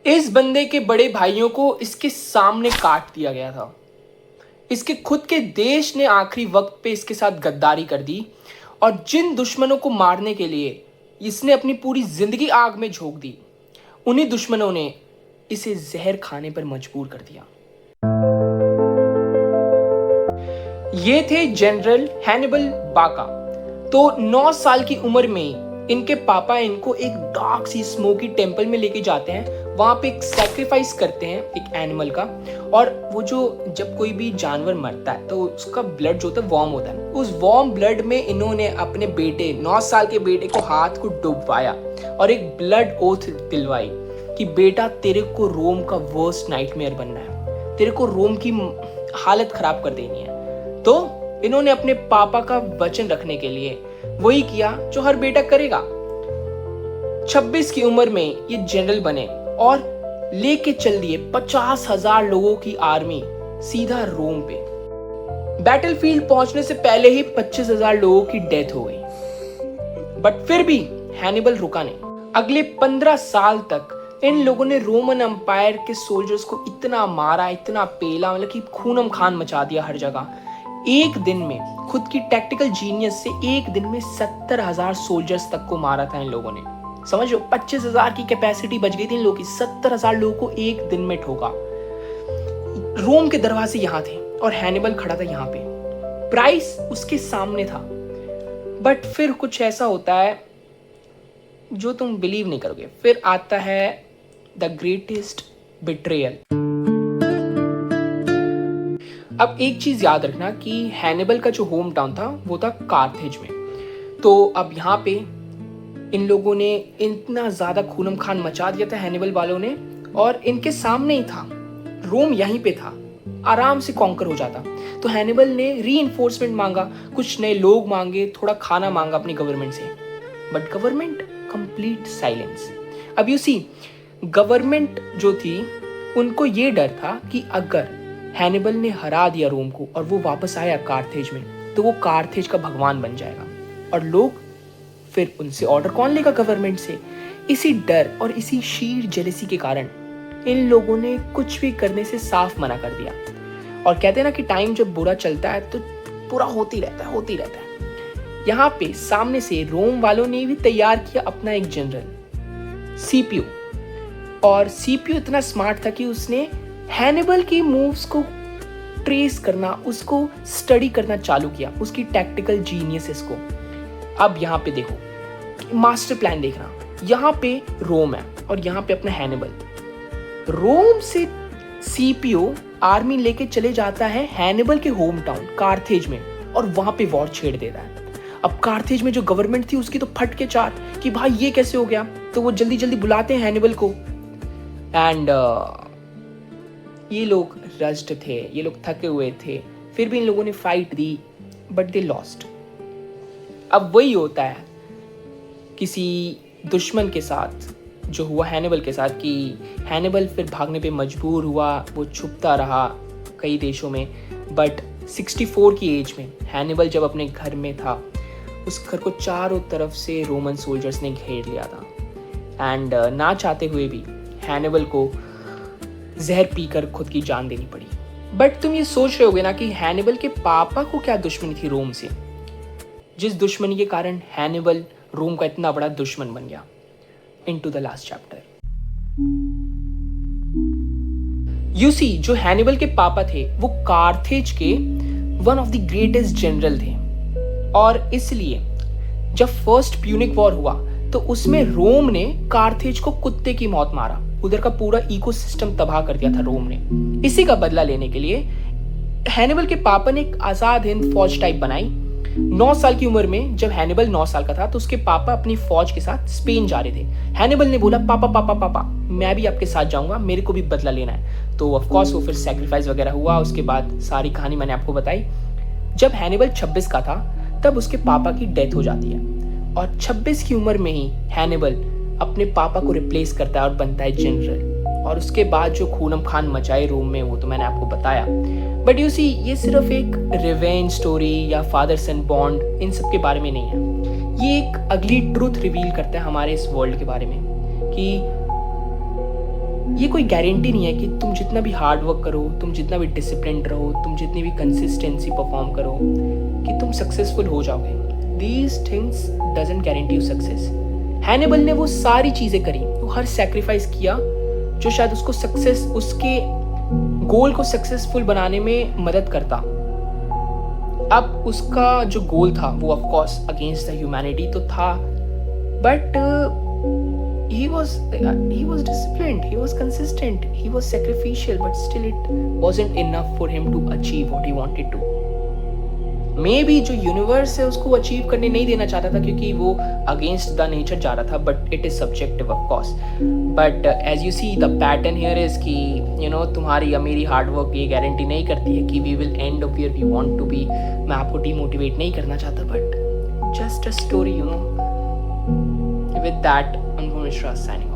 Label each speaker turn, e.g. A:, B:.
A: इस बंदे के बड़े भाइयों को इसके सामने काट दिया गया था। इसके खुद के देश ने आखिरी वक्त पे इसके साथ गद्दारी कर दी और जिन दुश्मनों को मारने के लिए इसने अपनी पूरी जिंदगी आग में झोंक दी, उन्हीं दुश्मनों ने इसे जहर खाने पर मजबूर कर दिया। ये थे जनरल हैनिबल बाका। तो 9 साल की उम्र में इनके पापा इनको एक डार्क सी स्मोकी टेम्पल में लेके जाते हैं। वहां पे एक सैक्रिफाइस करते हैं एक एनिमल का, और वो जो जब कोई भी जानवर मरता है तो उसका ब्लड जो होता है वार्म होता है। उस वार्म ब्लड में इन्होंने अपने बेटे 9 साल के बेटे को हाथ को डुबवाया और एक ब्लड ओथ दिलवाई कि बेटा तेरे को रोम का वर्स्ट नाइटमेयर बनना है, तेरे को रोम की हालत खराब कर देनी है। तो इन्होंने अपने पापा का वचन रखने के लिए वही किया जो हर बेटा करेगा। 26 की उम्र में ये जनरल बने और लेके चल दिए 50,000 लोगों की आर्मी सीधा रोम पे। बैटलफील्ड पहुंचने से पहले ही 25,000 लोगों की डेथ हो गई। बट फिर भी हैनिबल रुका नहीं। अगले 15 साल तक इन लोगों ने रोमन एम्पायर के सोल्जर्स को इतना मारा, इतना पेला, मतलब कि खूनम खान मचा दिया हर जगह। एक दिन में खुद की टैक्टिकल जीनियस से एक दिन में 70,000 सोल्जर्स तक को मारा था इन लोगों ने। समझो, 25,000 की कैपेसिटी बच गई थी इन लोगों की, 70,000 लोगों को एक दिन में ठोका। रोम के दरवाजे यहां थे और हैनिबल खड़ा था यहाँ पे। प्राइस उसके सामने था। बट फिर कुछ ऐसा होता है जो तुम बिलीव नहीं करोगे। फिर आता है द ग्रेटेस्ट बिट्रेयल। अब एक चीज याद रखना कि हैनिबल का जो होम टाउन था वो था कार्थेज में। तो अब यहाँ पे इन लोगों ने इतना ज्यादा खूनम खान मचा दिया था हैनिबल वालों ने, और इनके सामने ही था, रोम यहीं पे था, आराम से कॉन्कर हो जाता। तो हैनिबल ने रीइंफोर्समेंट मांगा, कुछ नए लोग मांगे, थोड़ा खाना मांगा अपनी गवर्नमेंट से, बट गवर्नमेंट कंप्लीट साइलेंस। अब यू सी, गवर्नमेंट जो थी उनको ये डर था कि अगर हैनिबल ने हरा दिया रोम को और वो वापस आया कार्थेज में, तो वो कार्थेज का भगवान बन जाएगा और लोग फिर उनसे ऑर्डर कौन लेगा? गवर्नमेंट से। इसी डर और इसी शीर जेलसी के कारण इन लोगों ने कुछ भी करने से साफ मना कर दिया। और कहते हैं ना कि टाइम जब बुरा चलता है तो पूरा होती रहता है। यहाँ पे सामने से रोम वालों ने भी तैयार किया अपना एक जनरल सीपीयू, और सीपीयू इतना स्मार्ट था कि उसने हैनिबल की मूव्स को ट्रेस करना, उसको स्टडी करना चालू किया, उसकी टैक्टिकल जीनियसेस को। अब यहाँ पे देखो, मास्टर प्लान देखना। यहाँ पे रोम है और यहाँ पे अपना हैनिबल। रोम से सीपीयू आर्मी लेके चले जाता है हैनिबल के होम टाउन कार्थेज में और वहां पे वॉर छेड़ देता है। अब कार्थेज में जो गवर्नमेंट थी उसकी तो फट के चाट कि भाई ये कैसे हो गया। तो वो जल्दी जल्दी बुलाते हैं हैनिबल को, एंड ये लोग रस्ट थे, ये लोग थके हुए थे, फिर भी इन लोगों ने fight the, but they lost. अब वही होता है किसी दुश्मन के साथ जो हुआ हैनिबल के साथ, कि हैनिबल फिर भागने पे मजबूर हुआ, वो छुपता रहा कई देशों में। बट 64 की एज में हैनिबल जब अपने घर में था, उस घर को चारों तरफ से रोमन सोल्जर्स ने घेर लिया था, एंड ना चाहते हुए भी हैनिबल को जहर पीकर खुद की जान देनी पड़ी। बट तुम ये सोच रहे होगे ना कि हैनिबल के पापा को क्या दुश्मनी थी रोम से, जिस दुश्मनी के कारण हैनिबल रोम का इतना बड़ा दुश्मन बन गया। Into the last chapter. You see, जो हैनिबल के पापा थे वो कार्थेज के one of the greatest general थे, और इसलिए जब फर्स्ट प्यूनिक वॉर हुआ तो उसमें रोम ने कार्थेज को कुत्ते की मौत मारा। उधर का पूरा इकोसिस्टम तबाह कर दिया था रोम ने। इसी का बदला लेने के लिए हैनिबल के पापा ने एक आजाद हिंद फौज टाइप बनाई। 9 साल की उम्र में जब हैनिबल 9 साल का था तो उसके पापा अपनी फौज के साथ स्पेन जा रहे थे। हैनिबल ने बोला, पापा पापा पापा मैं भी आपके साथ जाऊंगा, मेरे को भी बदला लेना है। तो ऑफ कोर्स वो फिर सैक्रिफाइस वगैरह हुआ। उसके बाद सारी कहानी मैंने आपको बताई। जब हैनिबल 26 का था तब उसके पापा की डेथ हो जाती है, और 26 की उम्र में ही हैनिबल अपने पापा को रिप्लेस करता है और बनता है जनरल। और उसके बाद जो खूनम खान मचाए रोम में वो तो मैंने आपको बताया। बट यू सी, ये सिर्फ एक रिवेंज स्टोरी या फादर सन बॉन्ड इन सब के बारे में नहीं है। ये एक अगली ट्रूथ रिवील करता है हमारे इस वर्ल्ड के बारे में, कि ये कोई गारंटी नहीं है कि तुम जितना भी हार्ड वर्क करो, तुम जितना भी डिसिप्लिन रहो, तुम जितनी भी कंसिस्टेंसी परफॉर्म करो कि तुम सक्सेसफुल हो जाओगे. These things doesn't guarantee you success. Hannibal ने वो सारी चीज़ें करी, वो हर सेक्रीफाइस किया जो शायद उसको सक्सेस, उसके गोल को सक्सेसफुल बनाने में मदद करता. अब उसका जो गोल था वो of course against the humanity तो था, but he was disciplined, he was consistent, he was sacrificial, but still it wasn't enough for him to achieve what he wanted to. Maybe जो यूनिवर्स है उसको अचीव करने नहीं देना चाहता था क्योंकि वो अगेंस्ट द नेचर जा रहा था, but it is subjective of course. But as you see the pattern here is कि तुम्हारी या मेरी हार्ड वर्क ये गारंटी नहीं करती है कि we will end up where we want to be. मैं आपको डिमोटिवेट नहीं करना चाहता, but just a story, with that Anupam Mishra signing.